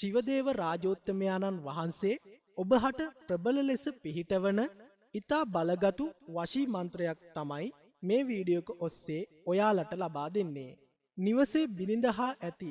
ශිවදේව රාජෝත්තමයාණන් වහන්සේ ඔබහට ප්‍රබල ලෙස පිහිටවන ඉතා බලගතු වශී මන්ත්‍රයක් තමයි මේ වීඩියෝ එක ඔස්සේ ඔයාලට ලබා දෙන්නේ. නිවසේ බිරිඳහා ඇති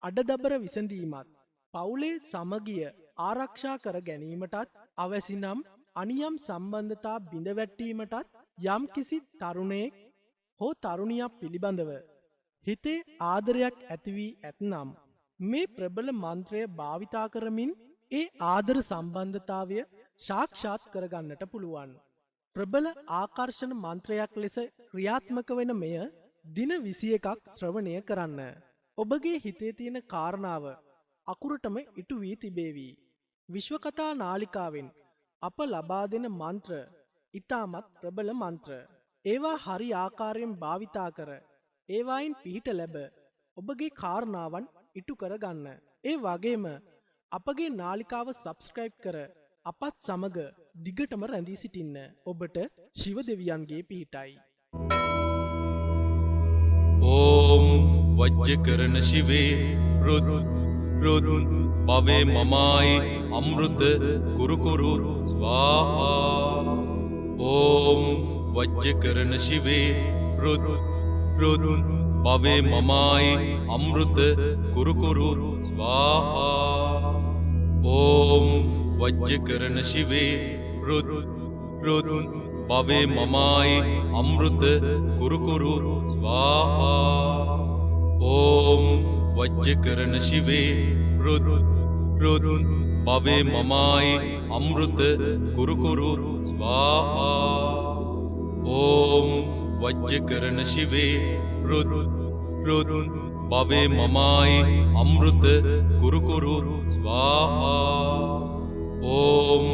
අඩදබර විසඳීමත් පවුලේ සමගිය ආරක්ෂා කර ගැනීමටත් අවැසි නම් අනියම් සම්බන්ධතා බිඳවැටීමටත් යම් කිසි තරුණයෙක් හෝ තරුණියක් පිළිබඳව හිතේ ආදරයක් ඇති වී ඇතනම් මේ ප්‍රබල මන්ත්‍රය භාවිතා කරමින් ඒ ආදර සම්බන්ධතාවය සාක්ෂාත් කරගන්නට පුළුවන්. ප්‍රබල ආකර්ෂණ මන්ත්‍රයක් ලෙස ක්‍රියාත්මක වෙන මෙය දින 21ක් ශ්‍රවණය කරන්න. ඔබගේ හිතේ තියෙන කාරණාව අකුරටම ඉටු වී තිබේවි. විශ්වකථා නාලිකාවෙන් අප ලබා දෙන මන්ත්‍ර ඊටමත් ප්‍රබල මන්ත්‍ර. ඒවා හරි ආකාරයෙන් භාවිතා කර ඒවායින් පිහිට ලැබ ඔබගේ කාරණාවන් ඉටු කරගන්න. ඒ වගේම අපගේ නාලිකාව සබ්ස්ක්‍රයිබ් කර අපත් සමග දිගටම රැඳී සිටින්න. ඔබට ශිව දෙවියන්ගේ පිහිටයි. ඕම් වජ්ජකරණ ශිවේ රුද් පවේ මමායි අමෘත කුරුකුරු ස්වාහා. ඕම් වජ්ජකරණ ශිවේ රුද් පවේ මමායි අමෘත කුරුකුරු ස්වාහා. ඕම් වජ්ජකරණ ශිවේ රුද් පවේ මමායි අමෘත කුරුකුරු ස්වාහා. ඕම් වජ්ජකරණ ශිවේ රුද් පවේ මමායි අමෘත කුරුකුරු ස්වාහා. ඕම් වජ්ජකරණ ශිවේ රුද් පවේ මමායි අමෘත කුරුකුරු ස්වාහා. ඕම්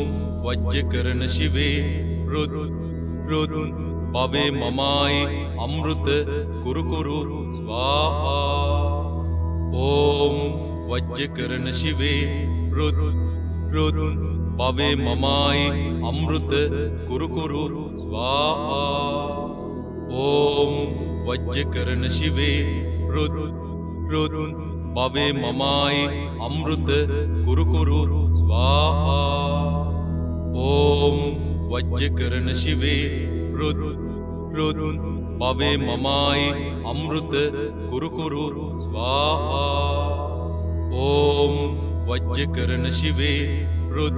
වජ්ජකරණ ශිවේ රුද් පවේ මමායි අමෘත කුරුකුරු ස්වාහා. ඕම් වජ්ජකරණ ශිවේ රුද් පවේ මමායි අමෘත කුරුකුරු ස්වාහා. ඕම් වජ්ජකරණ ශිවේ රුද් පවේ මමායි අමෘත කුරුකුරු ස්වාහා. ඕම් වජ්ජකරණ ශිවේ රුද් පවේ මමායි අමෘත කුරුකුරු ස්වාහා. ඕම් වජ්ජකරණ ශිවේ රුද්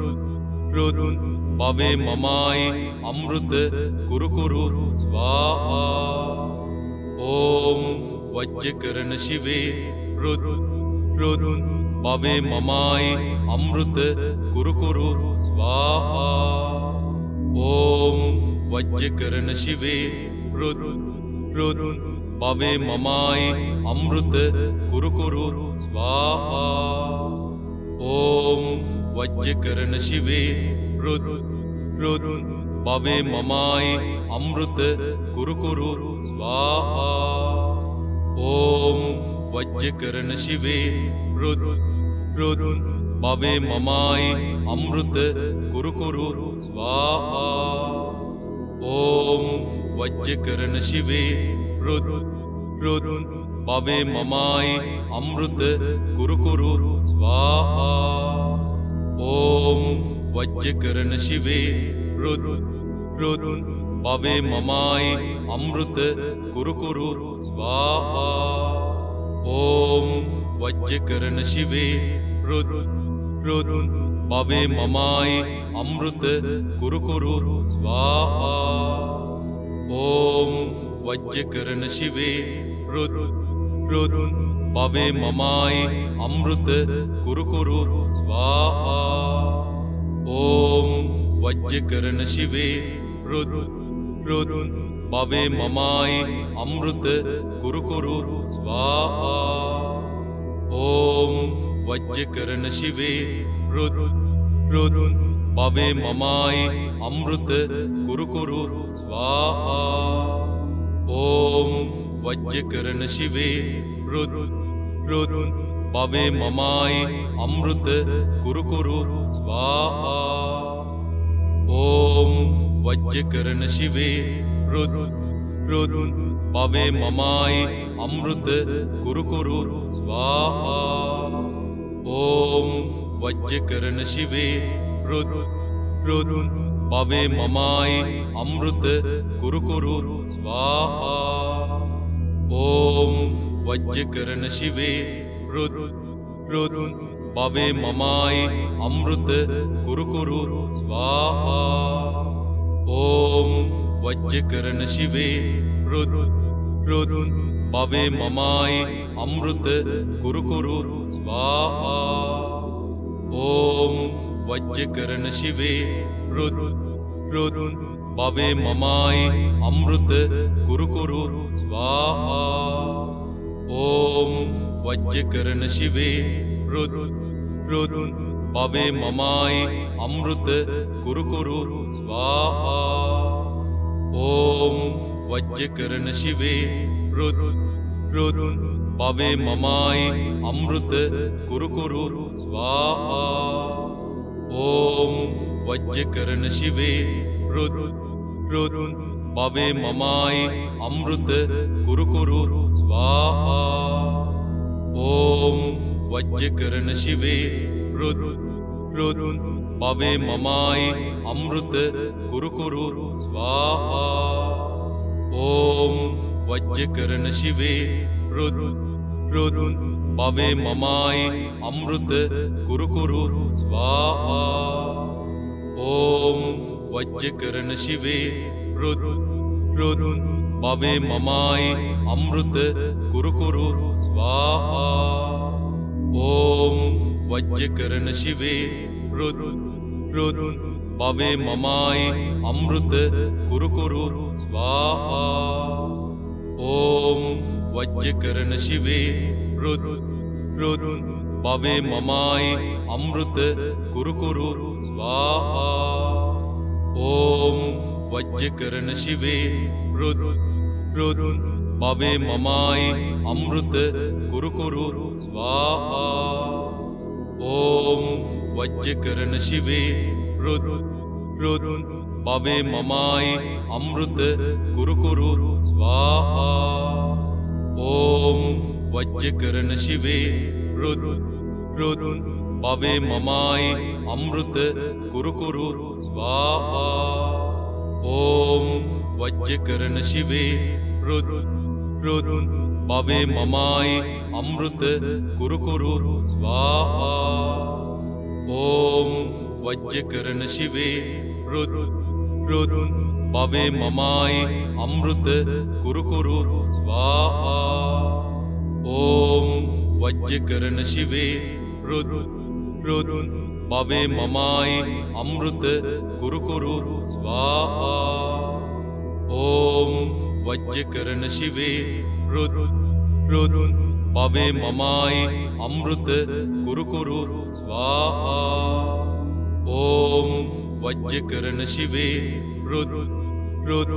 පවේ මමායි අමෘත කුරුකුරු ස්වාහා. ඕම් වජ්ජකරණ ශිවේ රුද් පවේ මමායි අමෘත කුරුකුරු ස්වාහා. ඕම් වජ්ජකරණ ශිවේ රුද් පවේ මමායි අමෘත කුරුකුරු ස්වාහා. ඕම් වජ්ජකරණ ශිවේ රුද් පවේ මමායි අමෘත කුරුකුරු ස්වාහා. ඕම් වජ්ජකරණ ශිවේ රුද් පවේ මමායි අමෘත කුරුකුරු ස්වාහා. ඕම් වජ්ජකරණ ශිවේ රුද් පවේ මමායි අමෘත කුරුකුරු ස්වාහා. ඕම් වජ්ජකරණ ශිවේ රුද් පවේ මමායි අමෘත කුරුකුරු ස්වාහා. ඕම් වජ්ජකරණ ශිවේ රුද් පවේ මමායි අමෘත කුරුකුරු ස්වාහා. ඕම් වජ්ජකරණ ශිවේ රුද් පවේ මමායි අමෘත කුරුකුරු ස්වාහා. ඕම් වජ්ජකරණ ශිවේ රුද් පවේ මමායි අමෘත කුරුකුරු ස්වාහා. ඕම් වජ්ජකරණ ශිවේ රුද් පවේ මමායි අමෘත කුරුකුරු ස්වාහා. ඕම් වජ්ජකරණ ශිවේ රුද් පවේ මමායි අමෘත කුරුකුරු ස්වාහා. ඕම් වජ්ජකරණ ශිවේ රුද් පවේ මමායි අමෘත කුරුකුරු ස්වාහා. ॐ वज्रकर्ण शिवे रुद् रुद् भवे ममाय अमृत कुरु कुरु स्वाहा ॐ वज्रकर्ण शिवे रुद् रुद् भवे ममाय अमृत कुरु कुरु स्वाहा ॐ वज्रकर्ण शिवे रुद् रुद् भवे ममाय अमृत कुरु कुरु स्वाहा ॐ वज्रकर्ण शिवे रुद् रुद् भवे ममाय अमृत कुरु कुरु स्वाहा ॐ वज्रकर्ण शिवे रुद् रुद् भवे ममाय अमृत कुरु कुरु स्वाहा ॐ वज्रकर्ण शिवे रुद् रुद् भवे ममाय अमृत कुरु कुरु स्वाहा ॐ वज्रकर्ण शिवे रुद् रुद् भवे ममाय अमृत कुरु कुरु स्वाहा ॐ वज्रकर्ण शिवे रुद् रुद् भवे ममाय अमृत कुरु कुरु स्वाहा ॐ वज्रकर्ण शिवे रुद् रुद् भवे ममाय अमृत कुरु कुरु स्वाहा ॐ वज्रकर्ण शिवे रुद् रुद् भवे ममाय अमृत कुरु कुरु स्वाहा ॐ वज्रकर्ण शिवे रुद् रुद् भवे ममाय अमृत कुरु कुरु स्वाहा ॐ वज्रकर्ण शिवे रुद् रुद् भवे ममाय अमृत कुरु कुरु स्वाहा ॐ वज्रकर्ण शिवे रुद् रुद् भवे ममाय अमृत कुरु कुरु स्वाहा ॐ वज्रकर्ण शिवे रुद् रुद् भवे ममाय अमृत कुरु कुरु स्वाहा ॐ वज्रकर्ण शिवे रुद् रुद् भवे ममाय अमृत कुरु कुरु स्वाहा ॐ वज्रकर्ण शिवे रुद् रुद् भवे ममाय अमृत कुरु कुरु स्वाहा ॐ वज्रकर्ण शिवे रुद् रुद् भवे ममाय अमृत कुरु कुरु स्वाहा ॐ वज्रकर्ण शिवे रुद् रुद् भवे ममाय अमृत कुरु कुरु स्वाहा ॐ वज्रकर्ण शिवे रुद् रुद् भवे ममाय अमृत कुरु कुरु स्वाहा ॐ वज्रकर्ण शिवे रुद् रुद्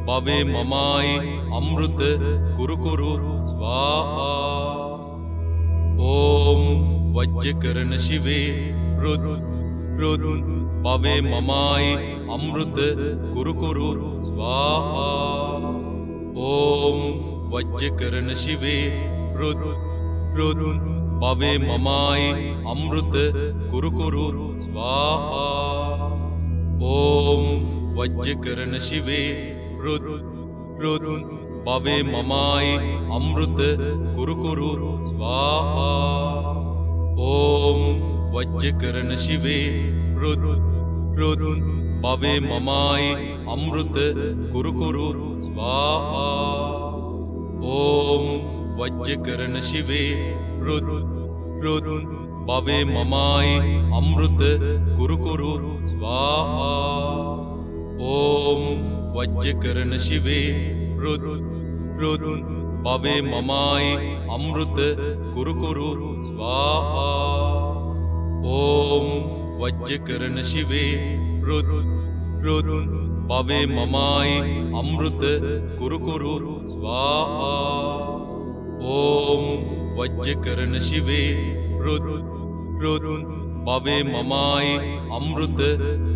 भवे ममाय अमृत कुरु कुरु स्वाहा ॐ वज्रकर्ण शिवे रुद् रुद् भवे ममाय अमृत कुरु कुरु स्वाहा ॐ वज्रकर्ण शिवे रुद् रुद् भवे ममाय अमृत कुरु कुरु स्वाहा ॐ वज्रकर्ण शिवे रुद् रुद् भवे ममाय अमृत कुरु कुरु स्वाहा ॐ वज्रकर्ण शिवे रुद् रुद् भवे ममाय अमृत कुरु कुरु स्वाहा ॐ वज्रकर्ण शिवे रुद् रुद् भवे ममाय अमृत कुरु कुरु स्वाहा ॐ वज्रकर्ण शिवे रुद् रुद् भवे ममाय अमृत कुरु कुरु स्वाहा ॐ वज्रकर्ण शिवे रुद् रुद् भवे ममाय अमृत कुरु कुरु स्वाहा ॐ वज्रकर्ण शिवे रुद् रुद् भवे ममाय अमृत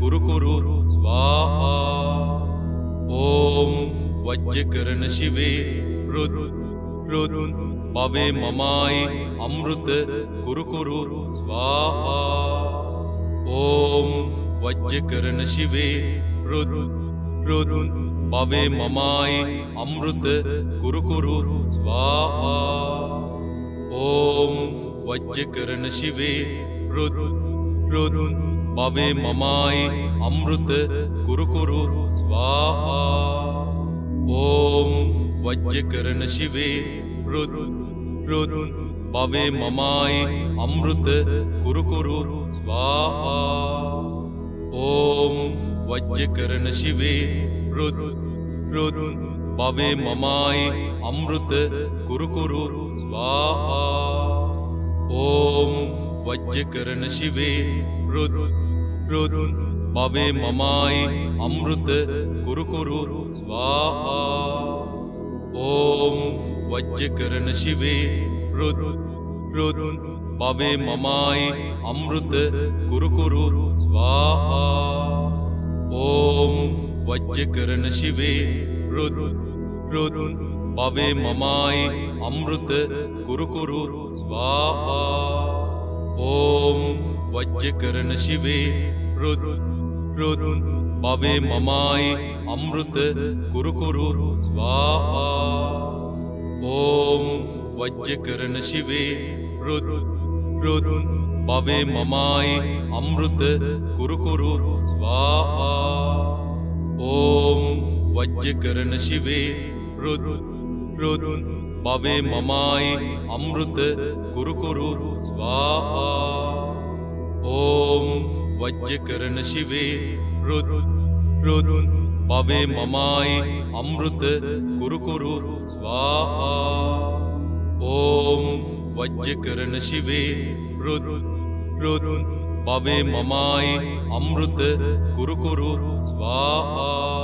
कुरु कुरु स्वाहा ॐ वज्रकर्ण शिवे रुद् රුත් පවේ මමයි අමෘත කුරු කුරු ස්වාහා ඕම් වජ්ජකරණ ශිවේ රුත් පවේ මමයි අමෘත කුරු කුරු ස්වාහා ඕම් වජ්ජකරණ ශිවේ රුත් පවේ මමයි අමෘත කුරු කුරු ස්වාහා ඕම් වජ්ජකරණ ශිවේ රුත් පවේ මමයි අමෘත කුරු කුරු ස්වාහා ඕම් වජ්ජකරණ ශිවේ රුත් පවේ මමයි අමෘත කුරු කුරු ස්වාහා ඕම් වජ්ජකරණ ශිවේ රුත් පවේ මමයි අමෘත කුරු කුරු ස්වාහා ඕම් වජ්ජකරණ ශිවේ රුත් පවේ මමයි අමෘත කුරු කුරු ස්වාහා ඕම් වජ්ජකරණ ශිවේ රුත් පවේ මමයි අමෘත කුරු කුරු ස්වාහා ඕම් වජ්ජකරණ ශිවේ රුත් පවේ මමයි අමෘත කුරු කුරු ස්වාහා ඕම් වජ්ජකරණ ශිවේ රුත් පවේ මමයි අමෘත කුරු කුරු ස්වාහා ඕම් වජ්ජකරණ ශිවේ රුත් පවේ මමයි අමෘත කුරු කුරු ස්වාහා ඕම් වජ්ජකරණ ශිවේ රුත් පවේ මමයි අමෘත කුරු කුරු ස්වාහා ඕම් වජ්ජකරණ ශිවේ රුත් පවේ මමයි අමෘත කුරු කුරු ස්වාහා